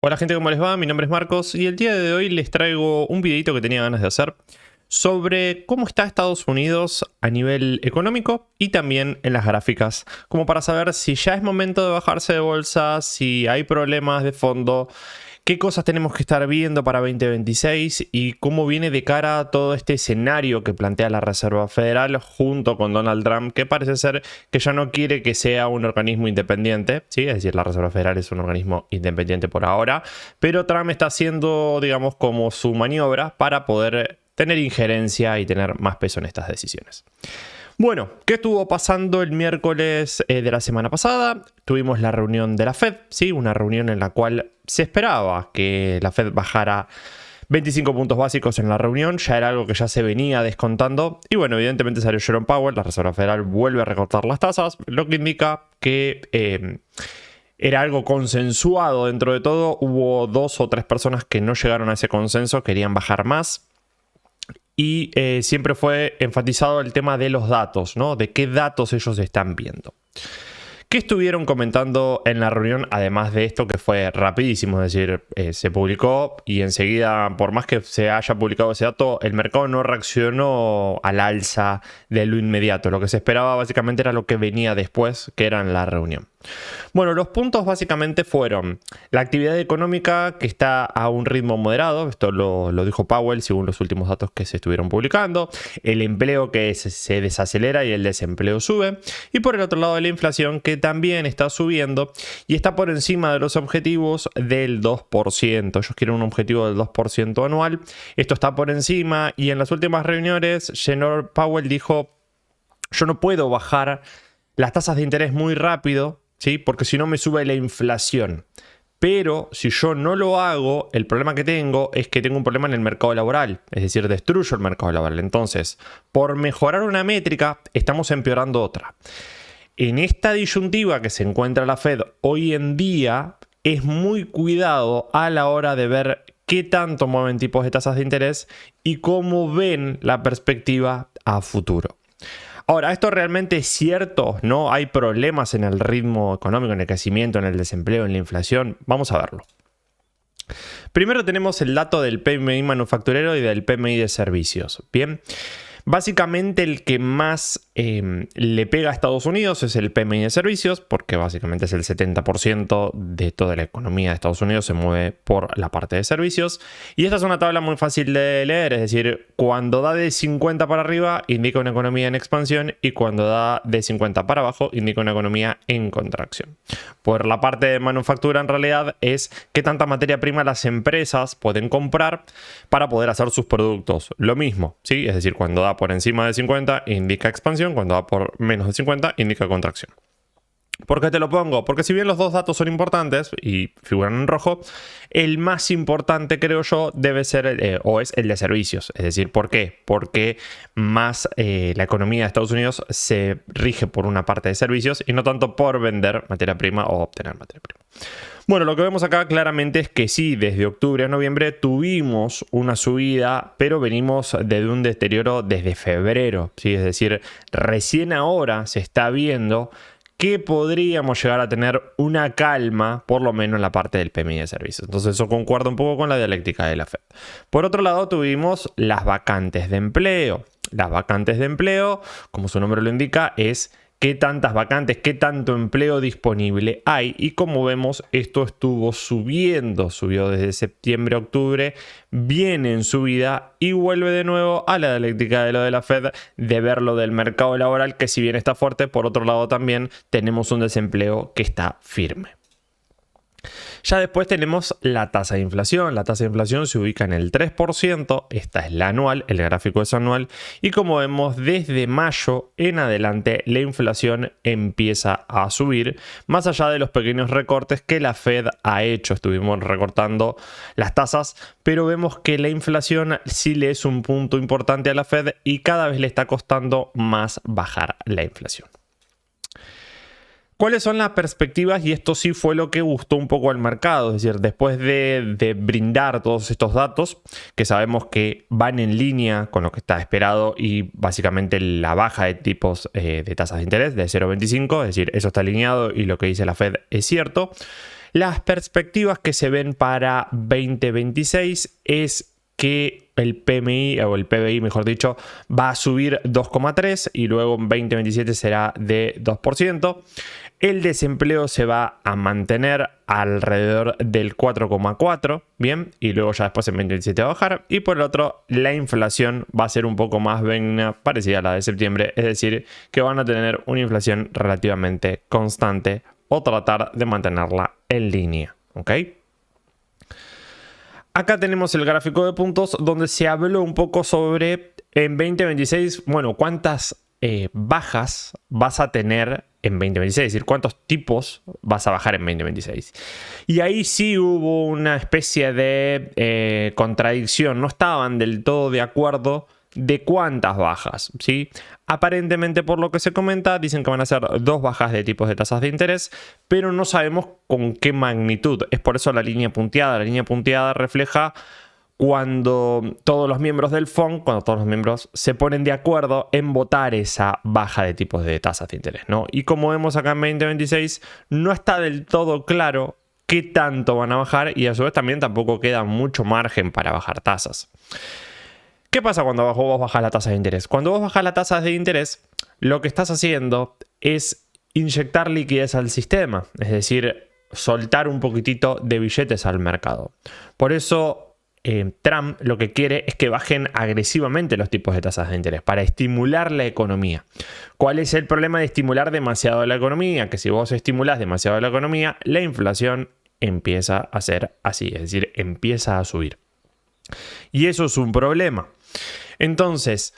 Hola gente, ¿cómo les va? Mi nombre es Marcos y el día de hoy les traigo un videito que tenía ganas de hacer sobre cómo está Estados Unidos a nivel económico y también en las gráficas, como para saber si ya es momento de bajarse de bolsa, si hay problemas de fondo, qué cosas tenemos que estar viendo para 2026 y cómo viene de cara todo este escenario que plantea la Reserva Federal junto con Donald Trump, que parece ser que ya no quiere que sea un organismo independiente, ¿sí? Es decir, la Reserva Federal es un organismo independiente por ahora, pero Trump está haciendo, digamos, como su maniobra para poder tener injerencia y tener más peso en estas decisiones. Bueno, ¿qué estuvo pasando el miércoles de la semana pasada? Tuvimos la reunión de la Fed, ¿sí? Una reunión en la cual se esperaba que la Fed bajara 25 puntos básicos en la reunión, ya era algo que ya se venía descontando. Y bueno, evidentemente salió Jerome Powell, la Reserva Federal vuelve a recortar las tasas, lo que indica que era algo consensuado dentro de todo. Hubo 2 o 3 personas que no llegaron a ese consenso, querían bajar más. Y siempre fue enfatizado el tema de los datos, ¿no? De qué datos ellos están viendo. ¿Qué estuvieron comentando en la reunión? Además de esto que fue rapidísimo, es decir, se publicó y enseguida, por más que se haya publicado ese dato, el mercado no reaccionó al alza de lo inmediato. Lo que se esperaba básicamente era lo que venía después, que era en la reunión. Bueno, los puntos básicamente fueron la actividad económica, que está a un ritmo moderado, esto lo dijo Powell según los últimos datos que se estuvieron publicando, el empleo que se desacelera y el desempleo sube, y por el otro lado la inflación, que también está subiendo y está por encima de los objetivos del 2%. Ellos quieren un objetivo del 2% anual, esto está por encima, y en las últimas reuniones Jerome Powell dijo: yo no puedo bajar las tasas de interés muy rápido, ¿sí? Porque si no me sube la inflación. Pero si yo no lo hago, el problema que tengo es que tengo un problema en el mercado laboral. Es decir, destruyo el mercado laboral. Entonces, por mejorar una métrica, estamos empeorando otra. En esta disyuntiva que se encuentra la Fed hoy en día, es muy cuidado a la hora de ver qué tanto mueven tipos de tasas de interés y cómo ven la perspectiva a futuro. Ahora, ¿esto realmente es cierto? ¿No hay problemas en el ritmo económico, en el crecimiento, en el desempleo, en la inflación? Vamos a verlo. Primero tenemos el dato del PMI manufacturero y del PMI de servicios. Bien, básicamente el que más le pega a Estados Unidos es el PMI de servicios, porque básicamente es el 70% de toda la economía de Estados Unidos se mueve por la parte de servicios. Y esta es una tabla muy fácil de leer, es decir, cuando da de 50 para arriba indica una economía en expansión y cuando da de 50 para abajo indica una economía en contracción. Por la parte de manufactura en realidad es qué tanta materia prima las empresas pueden comprar para poder hacer sus productos. Lo mismo, ¿sí? Es decir, cuando da por encima de 50 indica expansión, cuando da por menos de 50 indica contracción. ¿Por qué te lo pongo? Porque si bien los dos datos son importantes y figuran en rojo, el más importante, creo yo, debe ser o es el de servicios. Es decir, ¿por qué? Porque más la economía de Estados Unidos se rige por una parte de servicios y no tanto por vender materia prima o obtener materia prima. Bueno, lo que vemos acá claramente es que sí, desde octubre a noviembre tuvimos una subida, pero venimos de un deterioro desde febrero, ¿sí? Es decir, recién ahora se está viendo que podríamos llegar a tener una calma, por lo menos en la parte del PMI de servicios. Entonces eso concuerda un poco con la dialéctica de la Fed. Por otro lado, tuvimos las vacantes de empleo. Las vacantes de empleo, como su nombre lo indica, es qué tantas vacantes, qué tanto empleo disponible hay. Y como vemos, esto estuvo subió desde septiembre a octubre, viene en subida y vuelve de nuevo a la dialéctica de lo de la Fed, de ver lo del mercado laboral, que si bien está fuerte, por otro lado también tenemos un desempleo que está firme. Ya después tenemos la tasa de inflación. La tasa de inflación se ubica en el 3%. Esta es la anual, el gráfico es anual. Y como vemos, desde mayo en adelante la inflación empieza a subir. Más allá de los pequeños recortes que la Fed ha hecho. Estuvimos recortando las tasas, pero vemos que la inflación sí le es un punto importante a la Fed y cada vez le está costando más bajar la inflación. ¿Cuáles son las perspectivas? Y esto sí fue lo que gustó un poco al mercado, es decir, después de brindar todos estos datos, que sabemos que van en línea con lo que está esperado y básicamente la baja de tipos de tasas de interés de 0,25, es decir, eso está alineado y lo que dice la Fed es cierto. Las perspectivas que se ven para 2026 es que el PMI, o el PBI mejor dicho, va a subir 2,3 y luego en 2027 será de 2%. El desempleo se va a mantener alrededor del 4,4, bien, y luego ya después en 2027 va a bajar. Y por el otro, la inflación va a ser un poco más benigna, parecida a la de septiembre, es decir, que van a tener una inflación relativamente constante o tratar de mantenerla en línea, ¿ok? Acá tenemos el gráfico de puntos donde se habló un poco sobre en 2026, bueno, cuántas bajas vas a tener en 2026, es decir, cuántos tipos vas a bajar en 2026. Y ahí sí hubo una especie de contradicción, no estaban del todo de acuerdo de cuántas bajas, ¿sí? Aparentemente, por lo que se comenta, dicen que van a ser 2 bajas de tipos de tasas de interés, pero no sabemos con qué magnitud. Es por eso la línea punteada. La línea punteada refleja cuando todos los miembros del FONC, cuando todos los miembros se ponen de acuerdo en votar esa baja de tipos de tasas de interés, ¿no? Y como vemos acá en 2026, no está del todo claro qué tanto van a bajar y a su vez también tampoco queda mucho margen para bajar tasas. ¿Qué pasa cuando vos bajas la tasa de interés? Cuando vos bajas la tasa de interés, lo que estás haciendo es inyectar liquidez al sistema, es decir, soltar un poquitito de billetes al mercado. Por eso Trump lo que quiere es que bajen agresivamente los tipos de tasas de interés para estimular la economía. ¿Cuál es el problema de estimular demasiado la economía? Que si vos estimulás demasiado la economía, la inflación empieza a ser así, es decir, empieza a subir. Y eso es un problema. Entonces,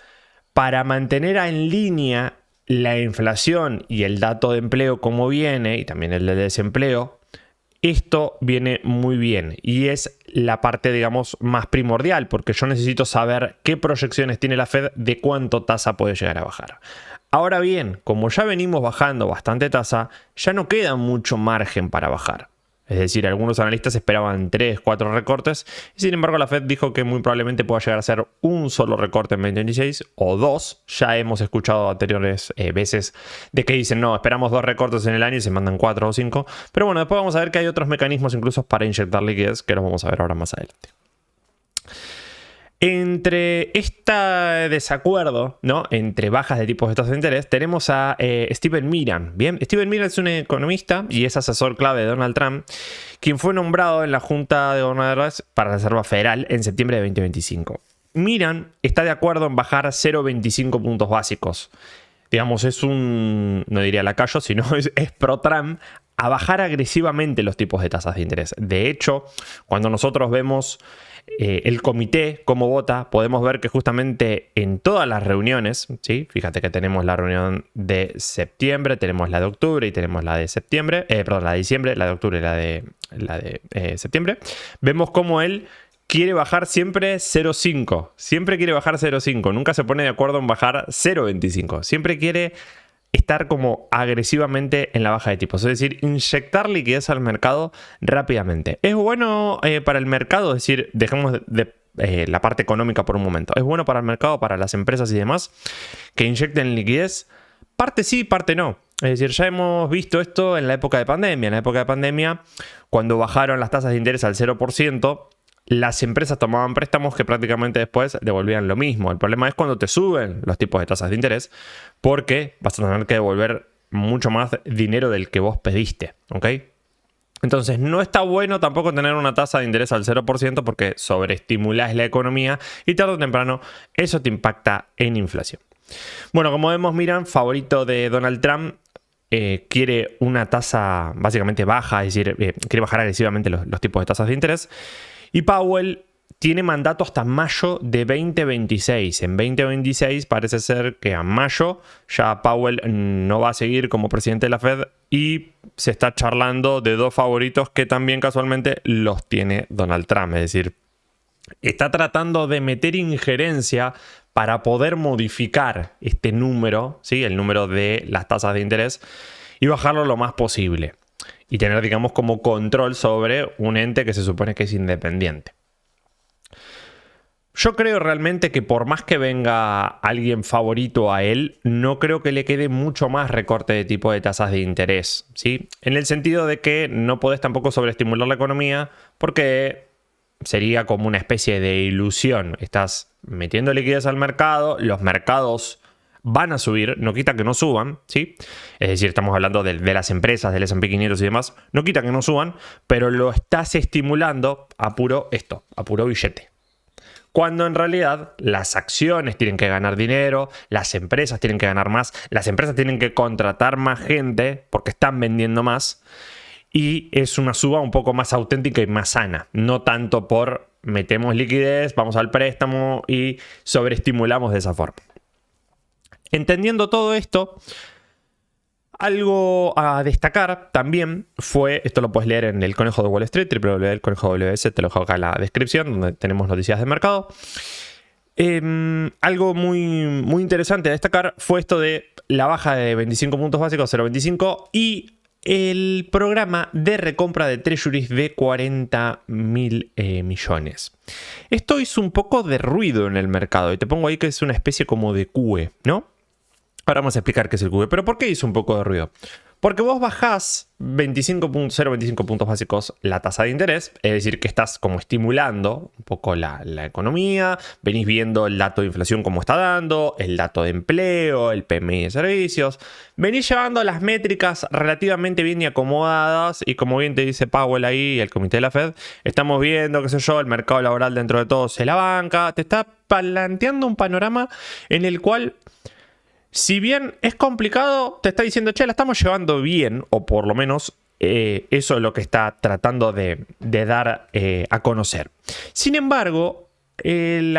para mantener en línea la inflación y el dato de empleo como viene, y también el de desempleo, esto viene muy bien y es la parte, digamos, más primordial, porque yo necesito saber qué proyecciones tiene la Fed de cuánto tasa puede llegar a bajar. Ahora bien, como ya venimos bajando bastante tasa, ya no queda mucho margen para bajar. Es decir, algunos analistas esperaban 3, 4 recortes y sin embargo la Fed dijo que muy probablemente pueda llegar a ser un solo recorte en 2026 o 2. Ya hemos escuchado anteriores veces de que dicen no, esperamos 2 recortes en el año y se mandan 4 o 5. Pero bueno, después vamos a ver que hay otros mecanismos incluso para inyectar liquidez que los vamos a ver ahora más adelante. Entre este desacuerdo, ¿no?, entre bajas de tipos de tasas de interés, tenemos a Steven Mnuchin. Bien, Steven Mnuchin es un economista y es asesor clave de Donald Trump, quien fue nombrado en la Junta de Gobernadores para la Reserva Federal en septiembre de 2025. Mnuchin está de acuerdo en bajar 0,25 puntos básicos. Digamos, es un, no diría lacayo, sino es pro Trump, a bajar agresivamente los tipos de tasas de interés. De hecho, cuando nosotros vemos el comité, cómo vota, podemos ver que justamente en todas las reuniones, ¿sí? Fíjate que tenemos la reunión de septiembre, tenemos la de octubre y tenemos la de septiembre, la de diciembre, la de octubre y la de septiembre. Vemos cómo él quiere bajar siempre 0,5. Siempre quiere bajar 0,5. Nunca se pone de acuerdo en bajar 0,25. Siempre quiere estar como agresivamente en la baja de tipos, es decir, inyectar liquidez al mercado rápidamente. Es bueno para el mercado, es decir, dejemos la parte económica por un momento. Es bueno para el mercado, para las empresas y demás, que inyecten liquidez. Parte sí, parte no. Es decir, ya hemos visto esto en la época de pandemia. En la época de pandemia, cuando bajaron las tasas de interés al 0%, las empresas tomaban préstamos que prácticamente después devolvían lo mismo. El problema es cuando te suben los tipos de tasas de interés, porque vas a tener que devolver mucho más dinero del que vos pediste, ¿ok? Entonces no está bueno tampoco tener una tasa de interés al 0% porque sobreestimulás la economía y tarde o temprano eso te impacta en inflación. Bueno, como vemos, Mnuchin, favorito de Donald Trump, quiere una tasa básicamente baja, es decir, quiere bajar agresivamente los tipos de tasas de interés. Y Powell tiene mandato hasta mayo de 2026. En 2026 parece ser que a mayo ya Powell no va a seguir como presidente de la Fed y se está charlando de 2 favoritos que también casualmente los tiene Donald Trump. Es decir, está tratando de meter injerencia para poder modificar este número, ¿sí?, el número de las tasas de interés y bajarlo lo más posible. Y tener, digamos, como control sobre un ente que se supone que es independiente. Yo creo realmente que por más que venga alguien favorito a él, no creo que le quede mucho más recorte de tipo de tasas de interés, ¿sí? En el sentido de que no podés tampoco sobreestimular la economía porque sería como una especie de ilusión. Estás metiendo liquidez al mercado, los mercados van a subir, no quita que no suban, ¿sí? Es decir, estamos hablando de las empresas, del S&P 500 y demás, no quita que no suban, pero lo estás estimulando a puro billete. Cuando en realidad las acciones tienen que ganar dinero, las empresas tienen que ganar más, las empresas tienen que contratar más gente porque están vendiendo más y es una suba un poco más auténtica y más sana, no tanto por metemos liquidez, vamos al préstamo y sobreestimulamos de esa forma. Entendiendo todo esto, algo a destacar también fue, esto lo puedes leer en El Conejo de Wall Street, www.elconejoWS, te lo dejo acá en la descripción, donde tenemos noticias de mercado. Algo muy interesante a destacar fue esto de la baja de 25 puntos básicos, 0,25, y el programa de recompra de treasuries de 40.000 millones. Esto hizo un poco de ruido en el mercado, y te pongo ahí que es una especie como de QE, ¿no? Ahora vamos a explicar qué es el QE, pero ¿por qué hizo un poco de ruido? Porque vos bajás 0,25 puntos básicos la tasa de interés, es decir, que estás como estimulando un poco la economía, venís viendo el dato de inflación como está dando, el dato de empleo, el PMI de servicios, venís llevando las métricas relativamente bien y acomodadas y como bien te dice Powell ahí, el comité de la Fed, estamos viendo, qué sé yo, el mercado laboral dentro de todo se la banca, te está planteando un panorama en el cual, si bien es complicado, te está diciendo, che, la estamos llevando bien, o por lo menos eso es lo que está tratando de dar a conocer. Sin embargo, el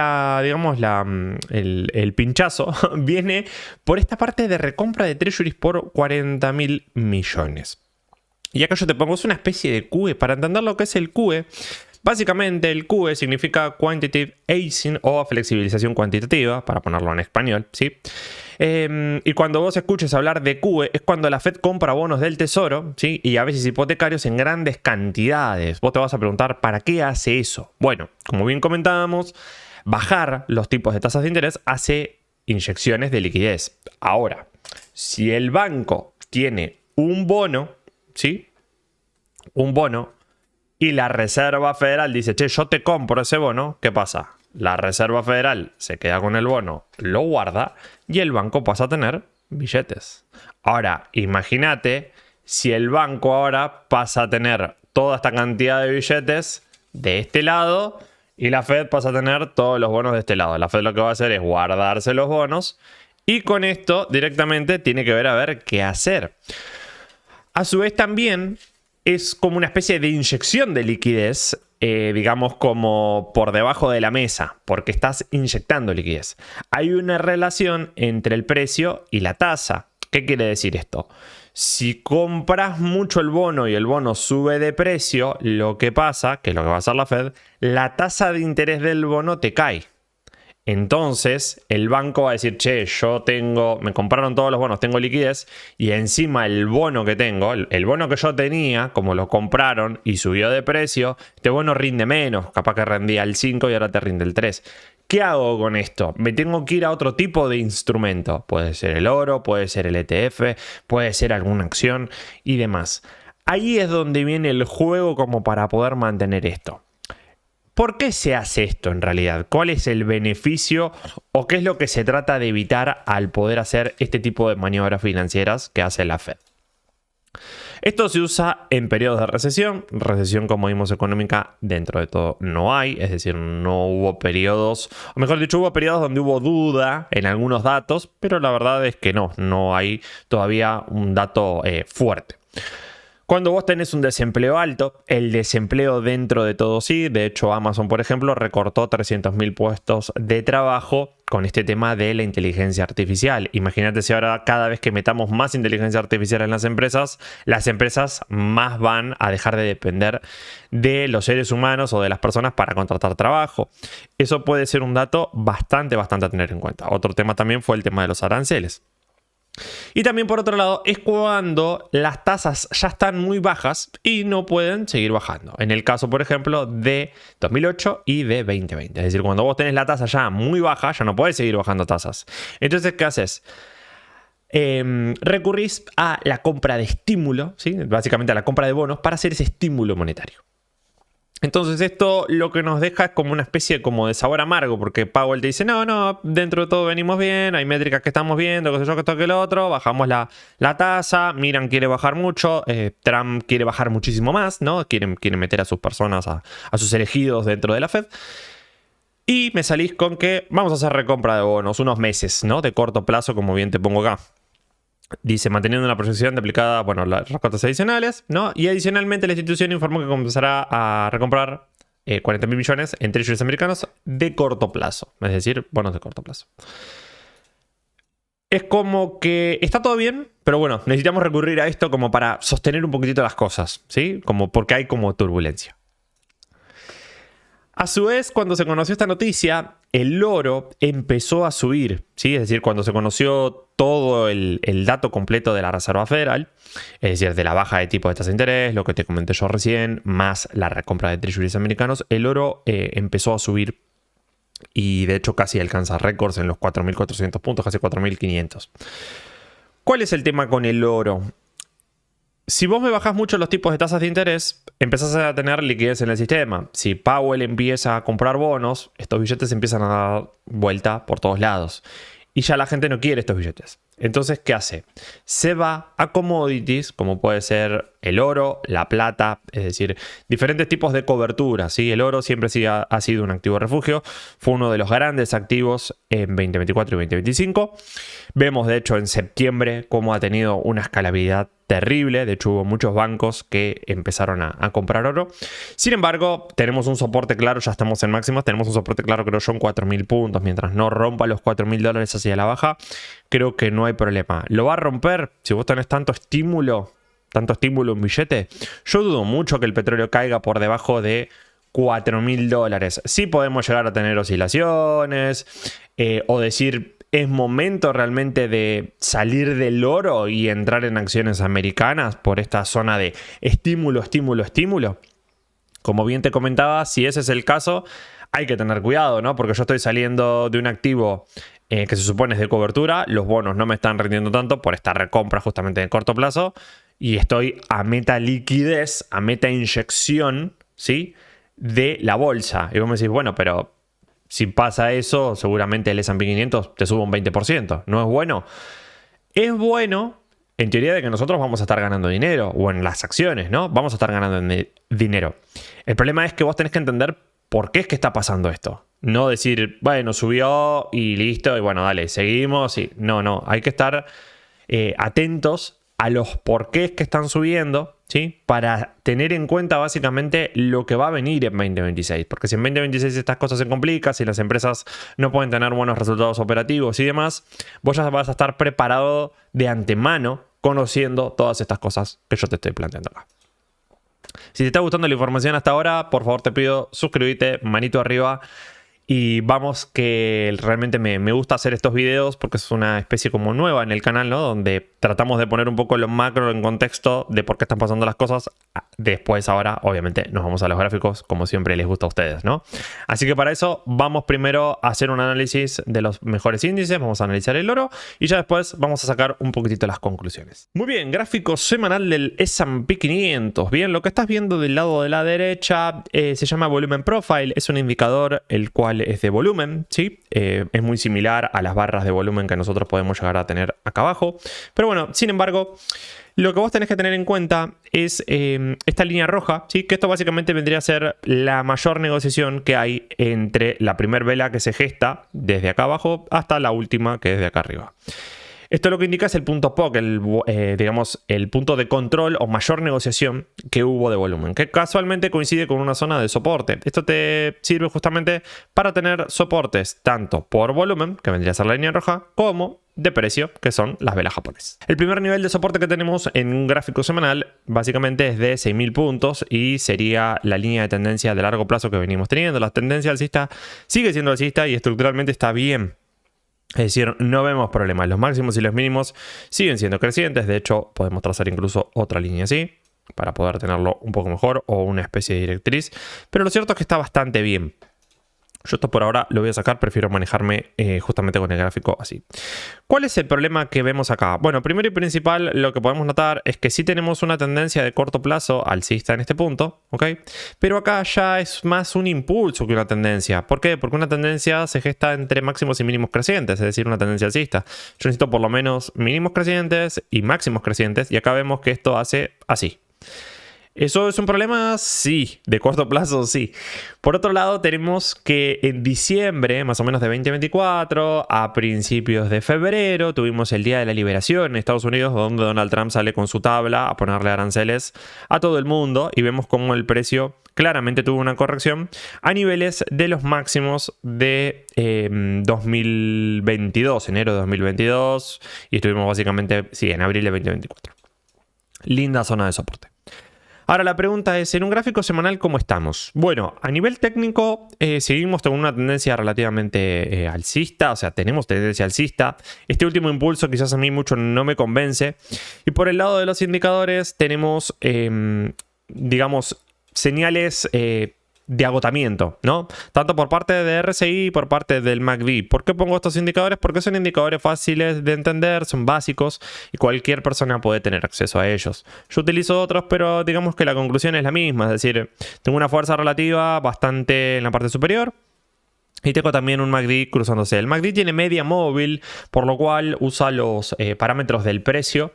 pinchazo viene por esta parte de recompra de treasuries por 40.000 millones. Y acá yo te pongo, es una especie de QE. Para entender lo que es el QE, básicamente el QE significa Quantitative Easing o flexibilización cuantitativa, para ponerlo en español, ¿sí? Y cuando vos escuches hablar de QE es cuando la Fed compra bonos del tesoro, ¿sí? Y a veces hipotecarios en grandes cantidades. Vos te vas a preguntar, ¿para qué hace eso? Bueno, como bien comentábamos, bajar los tipos de tasas de interés hace inyecciones de liquidez. Ahora, si el banco tiene un bono, ¿sí? Un bono, y la Reserva Federal dice, che, yo te compro ese bono, ¿qué pasa? La Reserva Federal se queda con el bono, lo guarda y el banco pasa a tener billetes. Ahora, imagínate si el banco ahora pasa a tener toda esta cantidad de billetes de este lado y la Fed pasa a tener todos los bonos de este lado. La Fed lo que va a hacer es guardarse los bonos y con esto directamente tiene que ver a ver qué hacer. A su vez también es como una especie de inyección de liquidez, digamos como por debajo de la mesa, porque estás inyectando liquidez. Hay una relación entre el precio y la tasa. ¿Qué quiere decir esto? Si compras mucho el bono y el bono sube de precio, lo que pasa, que es lo que va a hacer la Fed, la tasa de interés del bono te cae. Entonces el banco va a decir, che, me compraron todos los bonos, tengo liquidez y encima el bono que tengo, el bono que yo tenía, como lo compraron y subió de precio, este bono rinde menos, capaz que rendía el 5 y ahora te rinde el 3. ¿Qué hago con esto? Me tengo que ir a otro tipo de instrumento, puede ser el oro, puede ser el ETF, puede ser alguna acción y demás. Ahí es donde viene el juego como para poder mantener esto. ¿Por qué se hace esto en realidad? ¿Cuál es el beneficio o qué es lo que se trata de evitar al poder hacer este tipo de maniobras financieras que hace la Fed? Esto se usa en periodos de recesión. Recesión, como vimos, económica dentro de todo no hay. Es decir, no hubo periodos, o mejor dicho, hubo periodos donde hubo duda en algunos datos, pero la verdad es que no hay todavía un dato fuerte. Cuando vos tenés un desempleo alto, el desempleo dentro de todo sí, de hecho Amazon, por ejemplo, recortó 300.000 puestos de trabajo con este tema de la inteligencia artificial. Imagínate si ahora cada vez que metamos más inteligencia artificial en las empresas más van a dejar de depender de los seres humanos o de las personas para contratar trabajo. Eso puede ser un dato bastante a tener en cuenta. Otro tema también fue el tema de los aranceles. Y también por otro lado es cuando las tasas ya están muy bajas y no pueden seguir bajando. En el caso, por ejemplo, de 2008 y de 2020. Es decir, cuando vos tenés la tasa ya muy baja, ya no podés seguir bajando tasas. Entonces, ¿qué haces? Recurrís a la compra de estímulo, ¿sí? Básicamente a la compra de bonos para hacer ese estímulo monetario. Entonces esto lo que nos deja es como una especie como de sabor amargo, porque Powell te dice, no, dentro de todo venimos bien, hay métricas que estamos viendo, qué sé yo, que esto, que lo otro, bajamos la tasa, Miran quiere bajar mucho, Trump quiere bajar muchísimo más, ¿no? Quiere meter a sus personas, a sus elegidos dentro de la Fed. Y me salís con que vamos a hacer recompra de bonos unos meses, ¿no? De corto plazo, como bien te pongo acá. Dice, manteniendo una proyección de aplicada, bueno, las recortes adicionales, ¿no? Y adicionalmente la institución informó que comenzará a recomprar 40 mil millones en treasuries americanos de corto plazo. Es decir, bonos de corto plazo. Es como que está todo bien, pero bueno, necesitamos recurrir a esto como para sostener un poquitito las cosas, ¿sí? Como porque hay como turbulencia. A su vez, cuando se conoció esta noticia, el oro empezó a subir, ¿sí? Es decir, cuando se conoció todo el dato completo de la Reserva Federal, es decir, de la baja de tipo de tasa de interés, lo que te comenté yo recién, más la recompra de treasuries americanos, el oro empezó a subir y de hecho casi alcanza récords en los 4.400 puntos, casi 4.500. ¿Cuál es el tema con el oro? Si vos me bajás mucho los tipos de tasas de interés, empezás a tener liquidez en el sistema. Si Powell empieza a comprar bonos, estos billetes empiezan a dar vuelta por todos lados. Y ya la gente no quiere estos billetes. Entonces, ¿qué hace? Se va a commodities, como puede ser el oro, la plata, es decir, diferentes tipos de cobertura, ¿sí? El oro siempre ha sido un activo refugio, fue uno de los grandes activos en 2024 y 2025. Vemos, de hecho, en septiembre cómo ha tenido una escalabilidad terrible. De hecho, hubo muchos bancos que empezaron a comprar oro. Sin embargo, tenemos un soporte claro, ya estamos en máximos, tenemos un soporte claro, creo yo, en 4.000 puntos. Mientras no rompa los 4.000 dólares hacia la baja, creo que no hay problema. ¿Lo va a romper? Si vos tenés tanto estímulo en billete, yo dudo mucho que el petróleo caiga por debajo de 4.000 dólares. Sí podemos llegar a tener oscilaciones o decir, es momento realmente de salir del oro y entrar en acciones americanas por esta zona de estímulo. Como bien te comentaba, si ese es el caso, hay que tener cuidado, ¿no? Porque yo estoy saliendo de un activo que se supone es de cobertura, los bonos no me están rindiendo tanto por esta recompra justamente de corto plazo, y estoy a meta liquidez, a meta inyección, ¿sí? De la bolsa. Y vos me decís, bueno, pero si pasa eso, seguramente el S&P 500 te sube un 20%. ¿No es bueno? Es bueno en teoría de que nosotros vamos a estar ganando dinero, o en las acciones, ¿no? Vamos a estar ganando dinero. El problema es que vos tenés que entender por qué es que está pasando esto. No decir, bueno, subió y listo, y bueno, dale, seguimos. Y no, hay que estar atentos a los porqués que están subiendo, ¿sí? Para tener en cuenta básicamente lo que va a venir en 2026. Porque si en 2026 estas cosas se complican, si las empresas no pueden tener buenos resultados operativos y demás, vos ya vas a estar preparado de antemano conociendo todas estas cosas que yo te estoy planteando acá. Si te está gustando la información hasta ahora, por favor te pido suscríbete, manito arriba. Y vamos, que realmente me gusta hacer estos videos porque es una especie como nueva en el canal, ¿no? Donde tratamos de poner un poco lo macro en contexto de por qué están pasando las cosas. Después, ahora, obviamente, nos vamos a los gráficos, como siempre les gusta a ustedes, ¿no? Así que para eso vamos primero a hacer un análisis de los mejores índices, vamos a analizar el oro y ya después vamos a sacar un poquitito las conclusiones. Muy bien, gráfico semanal del S&P 500. Bien, lo que estás viendo del lado de la derecha se llama Volumen Profile, es un indicador el cual es de volumen, ¿sí? Es muy similar a las barras de volumen que nosotros podemos llegar a tener acá abajo. Pero bueno, sin embargo, lo que vos tenés que tener en cuenta es esta línea roja, ¿sí? Que esto básicamente vendría a ser la mayor negociación que hay entre la primera vela que se gesta desde acá abajo hasta la última que es de acá arriba. Esto lo que indica es el punto POC, digamos, el punto de control o mayor negociación que hubo de volumen, que casualmente coincide con una zona de soporte. Esto te sirve justamente para tener soportes tanto por volumen, que vendría a ser la línea roja, como de precio, que son las velas japonesas. El primer nivel de soporte que tenemos en un gráfico semanal básicamente es de 6.000 puntos y sería la línea de tendencia de largo plazo que venimos teniendo. La tendencia alcista sigue siendo alcista y estructuralmente está bien. Es decir, no vemos problemas. Los máximos y los mínimos siguen siendo crecientes. De hecho, podemos trazar incluso otra línea así para poder tenerlo un poco mejor o una especie de directriz. Pero lo cierto es que está bastante bien. Yo esto por ahora lo voy a sacar, prefiero manejarme justamente con el gráfico así. ¿Cuál es el problema que vemos acá? Bueno, primero y principal lo que podemos notar es que sí tenemos una tendencia de corto plazo alcista en este punto, ¿ok? Pero acá ya es más un impulso que una tendencia. ¿Por qué? Porque una tendencia se gesta entre máximos y mínimos crecientes, es decir, una tendencia alcista. Yo necesito por lo menos mínimos crecientes y máximos crecientes y acá vemos que esto hace así. ¿Eso es un problema? Sí, de corto plazo sí. Por otro lado, tenemos que en diciembre, más o menos de 2024, a principios de febrero, tuvimos el Día de la Liberación en Estados Unidos, donde Donald Trump sale con su tabla a ponerle aranceles a todo el mundo y vemos cómo el precio claramente tuvo una corrección a niveles de los máximos de 2022, enero de 2022, y estuvimos básicamente, sí, en abril de 2024. Linda zona de soporte. Ahora la pregunta es, en un gráfico semanal, ¿cómo estamos? Bueno, a nivel técnico seguimos con una tendencia relativamente alcista, o sea, tenemos tendencia alcista. Este último impulso quizás a mí mucho no me convence. Y por el lado de los indicadores tenemos, digamos, señales de agotamiento, ¿no? Tanto por parte de RSI y por parte del MACD. ¿Por qué pongo estos indicadores? Porque son indicadores fáciles de entender, son básicos y cualquier persona puede tener acceso a ellos. Yo utilizo otros, pero digamos que la conclusión es la misma, es decir, tengo una fuerza relativa bastante en la parte superior. Y tengo también un MACD cruzándose. El MACD tiene media móvil, por lo cual usa los parámetros del precio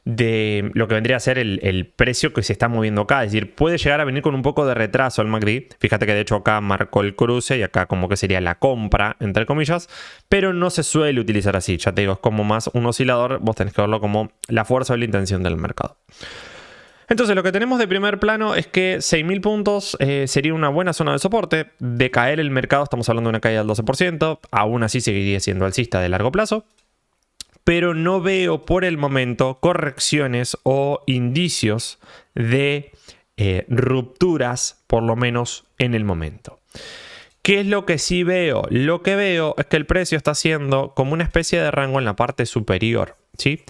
de lo que vendría a ser el precio que se está moviendo acá. Es decir, puede llegar a venir con un poco de retraso el MACD. Fíjate que de hecho acá marcó el cruce y acá como que sería la compra, entre comillas. Pero no se suele utilizar así. Ya te digo, es como más un oscilador. Vos tenés que verlo como la fuerza o la intención del mercado. Entonces lo que tenemos de primer plano es que 6.000 puntos sería una buena zona de soporte. De caer el mercado estamos hablando de una caída del 12%. Aún así seguiría siendo alcista de largo plazo. Pero no veo por el momento correcciones o indicios de rupturas, por lo menos en el momento. ¿Qué es lo que sí veo? Lo que veo es que el precio está haciendo como una especie de rango en la parte superior, ¿sí?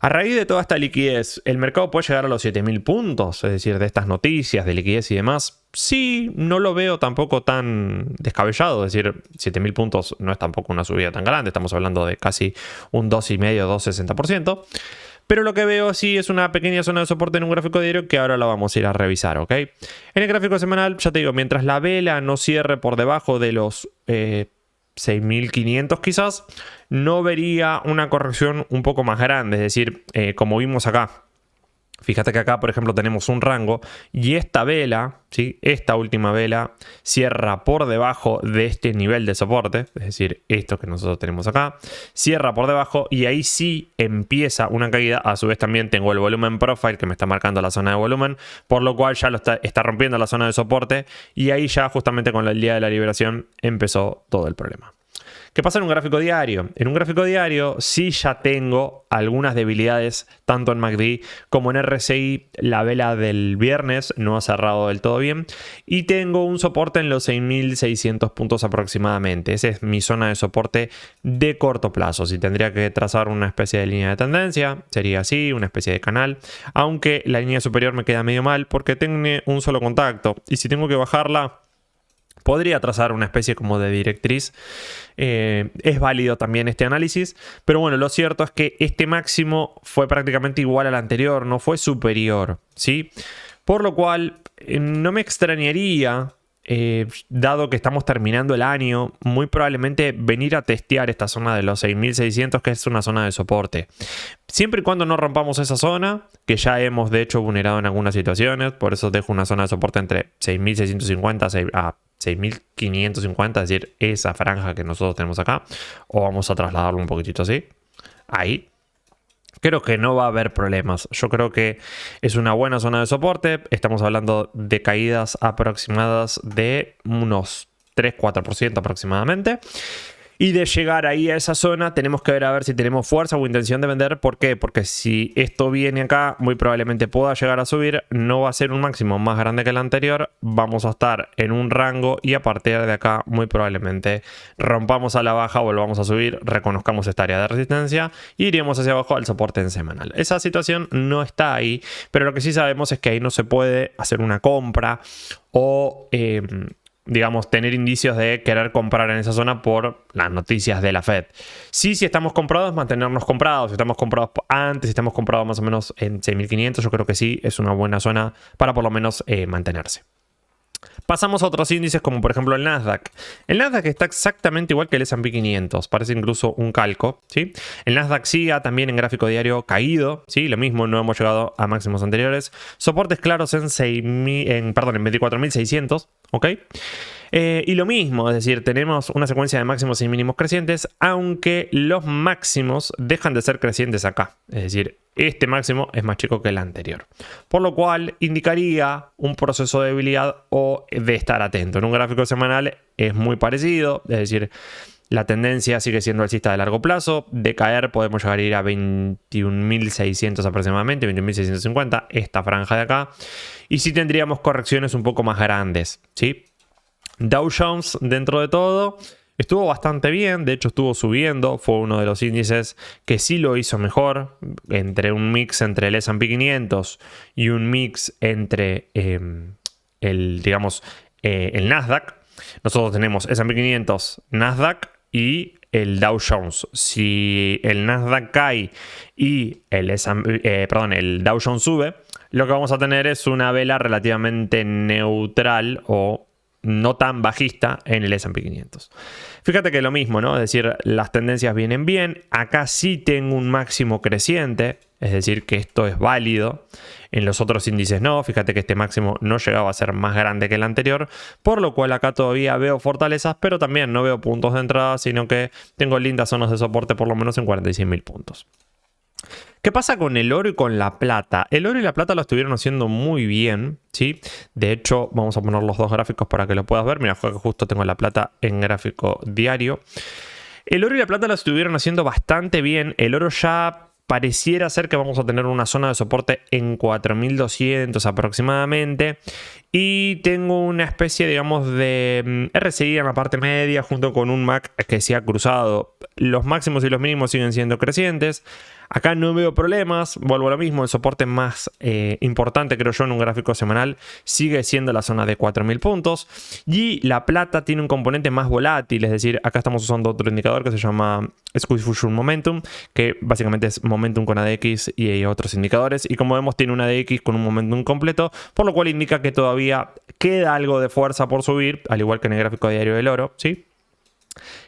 A raíz de toda esta liquidez, ¿el mercado puede llegar a los 7.000 puntos? Es decir, de estas noticias de liquidez y demás. Sí, no lo veo tampoco tan descabellado. Es decir, 7.000 puntos no es tampoco una subida tan grande. Estamos hablando de casi un 2,5, 2,60%. Pero lo que veo sí es una pequeña zona de soporte en un gráfico diario que ahora la vamos a ir a revisar, ¿ok? En el gráfico semanal, ya te digo, mientras la vela no cierre por debajo de los 6.500 quizás, no vería una corrección un poco más grande, es decir, como vimos acá. Fíjate que acá, por ejemplo, tenemos un rango y esta vela, ¿sí? Esta última vela cierra por debajo de este nivel de soporte, es decir, esto que nosotros tenemos acá, cierra por debajo y ahí sí empieza una caída. A su vez también tengo el volumen profile que me está marcando la zona de volumen, por lo cual ya lo está rompiendo la zona de soporte y ahí ya justamente con el día de la liberación empezó todo el problema. ¿Qué pasa en un gráfico diario? En un gráfico diario sí ya tengo algunas debilidades, tanto en MACD como en RSI. La vela del viernes no ha cerrado del todo bien. Y tengo un soporte en los 6.600 puntos aproximadamente. Esa es mi zona de soporte de corto plazo. Si tendría que trazar una especie de línea de tendencia, sería así, una especie de canal. Aunque la línea superior me queda medio mal porque tiene un solo contacto. Y si tengo que bajarla, podría trazar una especie como de directriz. Es válido también este análisis, pero bueno, lo cierto es que este máximo fue prácticamente igual al anterior, no fue superior, ¿sí? Por lo cual, no me extrañaría, dado que estamos terminando el año, muy probablemente venir a testear esta zona de los 6.600, que es una zona de soporte. Siempre y cuando no rompamos esa zona, que ya hemos de hecho vulnerado en algunas situaciones, por eso dejo una zona de soporte entre 6.650 a 6.550, es decir, esa franja que nosotros tenemos acá, o vamos a trasladarlo un poquitito así, ahí. Creo que no va a haber problemas. Yo creo que es una buena zona de soporte. Estamos hablando de caídas aproximadas de unos 3-4% aproximadamente. Y de llegar ahí a esa zona tenemos que ver a ver si tenemos fuerza o intención de vender. ¿Por qué? Porque si esto viene acá, muy probablemente pueda llegar a subir. No va a ser un máximo más grande que el anterior. Vamos a estar en un rango y a partir de acá muy probablemente rompamos a la baja, volvamos a subir, reconozcamos esta área de resistencia y iríamos hacia abajo al soporte en semanal. Esa situación no está ahí, pero lo que sí sabemos es que ahí no se puede hacer una compra o digamos, tener indicios de querer comprar en esa zona por las noticias de la Fed. Sí, si estamos comprados, mantenernos comprados. Si estamos comprados antes, si estamos comprados más o menos en 6.500, yo creo que sí, es una buena zona para por lo menos mantenerse. Pasamos a otros índices como por ejemplo el Nasdaq. El Nasdaq está exactamente igual que el S&P 500, parece incluso un calco, ¿sí? El Nasdaq sigue también en gráfico diario caído, ¿sí? Lo mismo, no hemos llegado a máximos anteriores. Soportes claros en 24.600, ¿ok? Y lo mismo, es decir, tenemos una secuencia de máximos y mínimos crecientes, aunque los máximos dejan de ser crecientes acá. Es decir, este máximo es más chico que el anterior. Por lo cual indicaría un proceso de debilidad o de estar atento. En un gráfico semanal es muy parecido, es decir, la tendencia sigue siendo alcista de largo plazo. De caer podemos llegar a ir a 21.600 aproximadamente, 21.650, esta franja de acá. Y sí tendríamos correcciones un poco más grandes, ¿sí? Dow Jones, dentro de todo, estuvo bastante bien. De hecho, estuvo subiendo. Fue uno de los índices que sí lo hizo mejor. Entre un mix entre el S&P 500 y un mix entre el Nasdaq. Nosotros tenemos S&P 500, Nasdaq y el Dow Jones. Si el Nasdaq cae y el Dow Jones sube, lo que vamos a tener es una vela relativamente neutral o no tan bajista en el S&P 500. Fíjate que lo mismo, ¿no? Es decir, las tendencias vienen bien. Acá sí tengo un máximo creciente, es decir, que esto es válido. En los otros índices no. Fíjate que este máximo no llegaba a ser más grande que el anterior, por lo cual acá todavía veo fortalezas, pero también no veo puntos de entrada, sino que tengo lindas zonas de soporte por lo menos en 46.000 puntos. ¿Qué pasa con el oro y con la plata? El oro y la plata lo estuvieron haciendo muy bien, ¿sí? De hecho, vamos a poner los dos gráficos para que lo puedas ver. Mira, justo tengo la plata en gráfico diario. El oro y la plata lo estuvieron haciendo bastante bien. El oro ya pareciera ser que vamos a tener una zona de soporte en 4.200 aproximadamente. Y tengo una especie, digamos, de RSI en la parte media junto con un MAC que se ha cruzado. Los máximos y los mínimos siguen siendo crecientes. Acá no veo problemas, vuelvo a lo mismo, el soporte más importante creo yo en un gráfico semanal sigue siendo la zona de 4.000 puntos y la plata tiene un componente más volátil, es decir, acá estamos usando otro indicador que se llama Squeeze Fusion Momentum, que básicamente es momentum con ADX y hay otros indicadores y como vemos tiene un ADX con un momentum completo, por lo cual indica que todavía queda algo de fuerza por subir, al igual que en el gráfico diario del oro, ¿sí?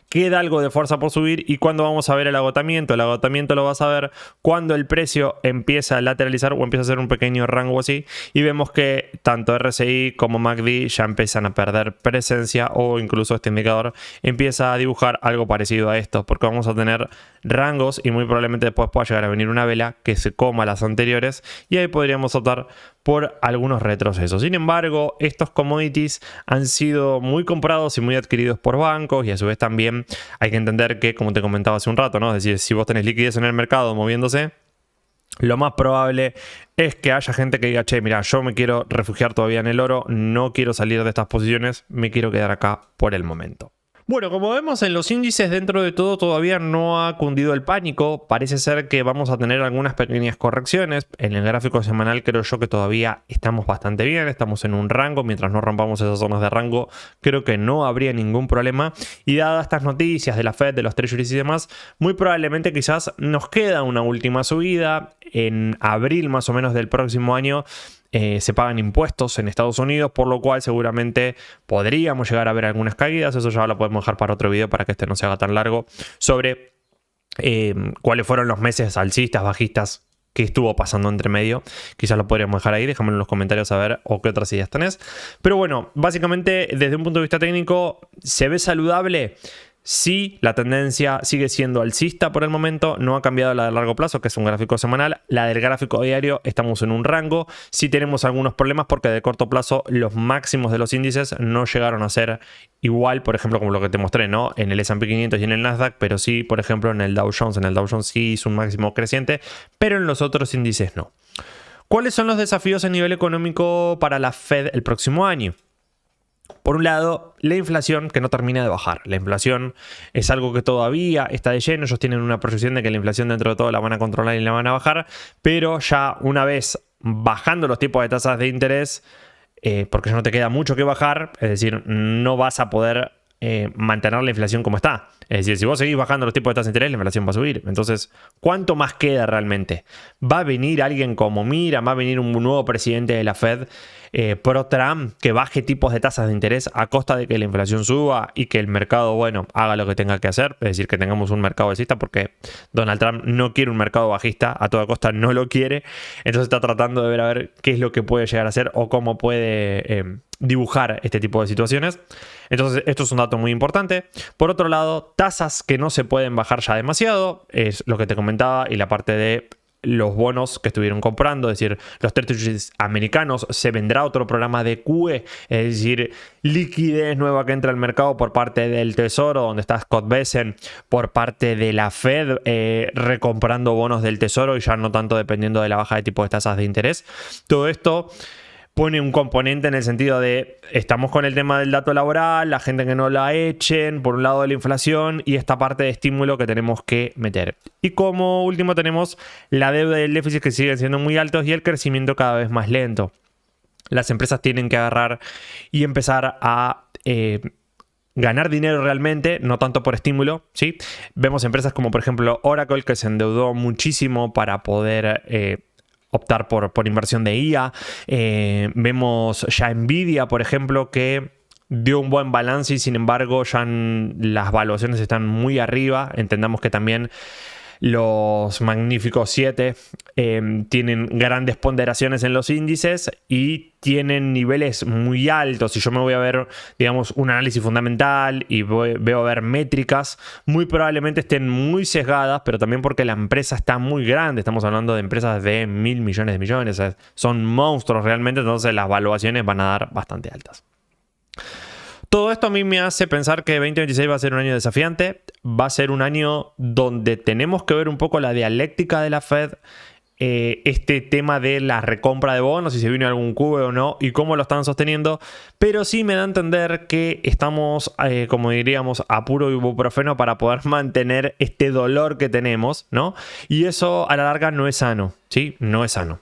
Queda algo de fuerza por subir y cuando vamos a ver el agotamiento lo vas a ver cuando el precio empieza a lateralizar o empieza a hacer un pequeño rango así y vemos que tanto RSI como MACD ya empiezan a perder presencia o incluso este indicador empieza a dibujar algo parecido a esto porque vamos a tener rangos y muy probablemente después pueda llegar a venir una vela que se coma las anteriores y ahí podríamos optar por algunos retrocesos. Sin embargo, estos commodities han sido muy comprados y muy adquiridos por bancos y a su vez también hay que entender que, como te comentaba hace un rato, ¿no? Es decir, si vos tenés liquidez en el mercado moviéndose, lo más probable es que haya gente que diga, che, mira, yo me quiero refugiar todavía en el oro, no quiero salir de estas posiciones, me quiero quedar acá por el momento. Bueno, como vemos en los índices, dentro de todo todavía no ha cundido el pánico. Parece ser que vamos a tener algunas pequeñas correcciones. En el gráfico semanal creo yo que todavía estamos bastante bien. Estamos en un rango. Mientras no rompamos esas zonas de rango, creo que no habría ningún problema. Y dadas estas noticias de la Fed, de los treasuries y demás, muy probablemente quizás nos queda una última subida. En abril más o menos del próximo año se pagan impuestos en Estados Unidos, por lo cual seguramente podríamos llegar a ver algunas caídas. Eso ya lo podemos dejar para otro video para que este no se haga tan largo, sobre cuáles fueron los meses alcistas, bajistas que estuvo pasando entre medio. Quizás lo podríamos dejar ahí, déjamelo en los comentarios a ver o qué otras ideas tenés. Pero bueno, básicamente desde un punto de vista técnico se ve saludable. Sí, la tendencia sigue siendo alcista por el momento, no ha cambiado la de largo plazo, que es un gráfico semanal. La del gráfico diario estamos en un rango. Sí tenemos algunos problemas porque de corto plazo los máximos de los índices no llegaron a ser igual, por ejemplo, como lo que te mostré, ¿no? En el S&P 500 y en el Nasdaq, pero sí, por ejemplo, en el Dow Jones. En el Dow Jones sí hizo un máximo creciente, pero en los otros índices no. ¿Cuáles son los desafíos a nivel económico para la Fed el próximo año? Por un lado, la inflación que no termina de bajar. La inflación es algo que todavía está de lleno. Ellos tienen una proyección de que la inflación dentro de todo la van a controlar y la van a bajar. Pero ya una vez bajando los tipos de tasas de interés, porque ya no te queda mucho que bajar, es decir, no vas a poder mantener la inflación como está. Es decir, si vos seguís bajando los tipos de tasas de interés, la inflación va a subir. Entonces, ¿cuánto más queda realmente? ¿Va a venir alguien como Mira? ¿Va a venir un nuevo presidente de la Fed pro-Trump que baje tipos de tasas de interés a costa de que la inflación suba y que el mercado, bueno, haga lo que tenga que hacer? Es decir, que tengamos un mercado alcista, porque Donald Trump no quiere un mercado bajista, a toda costa no lo quiere. Entonces está tratando de ver a ver qué es lo que puede llegar a hacer o cómo puede dibujar este tipo de situaciones. Entonces esto es un dato muy importante. Por otro lado, tasas que no se pueden bajar ya demasiado, es lo que te comentaba, y la parte de los bonos que estuvieron comprando, es decir, los treasuries americanos. Se vendrá otro programa de QE, es decir, liquidez nueva que entra al mercado por parte del Tesoro, donde está Scott Bessent, por parte de la Fed, recomprando bonos del Tesoro y ya no tanto dependiendo de la baja de tipo de tasas de interés. Todo esto pone un componente en el sentido de, estamos con el tema del dato laboral, la gente que no la echen, por un lado de la inflación y esta parte de estímulo que tenemos que meter. Y como último tenemos la deuda y el déficit que siguen siendo muy altos y el crecimiento cada vez más lento. Las empresas tienen que agarrar y empezar a ganar dinero realmente, no tanto por estímulo, ¿sí? Vemos empresas como por ejemplo Oracle, que se endeudó muchísimo para poder optar por inversión de IA. Vemos ya Nvidia, por ejemplo, que dio un buen balance y sin embargo ya las valuaciones están muy arriba. Entendamos que también los magníficos 7 tienen grandes ponderaciones en los índices y tienen niveles muy altos. Si yo me voy a ver, digamos, un análisis fundamental y veo a ver métricas, muy probablemente estén muy sesgadas, pero también porque la empresa está muy grande. Estamos hablando de empresas de 1.000 millones de millones. O sea, son monstruos realmente, entonces las valuaciones van a dar bastante altas. Todo esto a mí me hace pensar que 2026 va a ser un año desafiante, va a ser un año donde tenemos que ver un poco la dialéctica de la Fed, este tema de la recompra de bonos, si se viene algún QE o no, y cómo lo están sosteniendo, pero sí me da a entender que estamos, como diríamos, a puro ibuprofeno para poder mantener este dolor que tenemos, ¿no? Y eso a la larga no es sano, ¿sí? No es sano.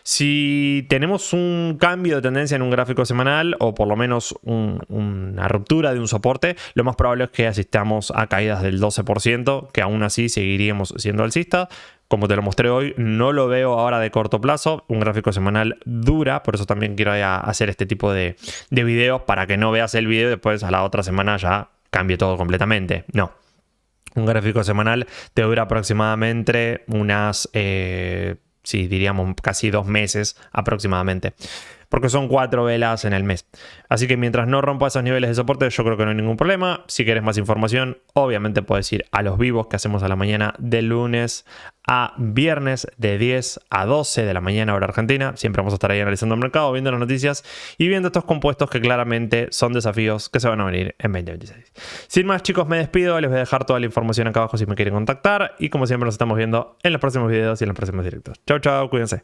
Si tenemos un cambio de tendencia en un gráfico semanal o por lo menos una ruptura de un soporte, lo más probable es que asistamos a caídas del 12%, que aún así seguiríamos siendo alcistas. Como te lo mostré hoy, no lo veo ahora de corto plazo. Un gráfico semanal dura, por eso también quiero hacer este tipo de videos para que no veas el video y después a la otra semana ya cambie todo completamente. No. Un gráfico semanal te dura aproximadamente unas... sí, diríamos casi 2 meses aproximadamente, porque son 4 velas en el mes. Así que mientras no rompa esos niveles de soporte, yo creo que no hay ningún problema. Si quieres más información, obviamente puedes ir a los vivos que hacemos a la mañana de lunes a viernes de 10 a 12 de la mañana hora argentina. Siempre vamos a estar ahí analizando el mercado, viendo las noticias y viendo estos compuestos que claramente son desafíos que se van a venir en 2026. Sin más, chicos, me despido. Les voy a dejar toda la información acá abajo si me quieren contactar y como siempre nos estamos viendo en los próximos videos y en los próximos directos. Chau, chau, cuídense.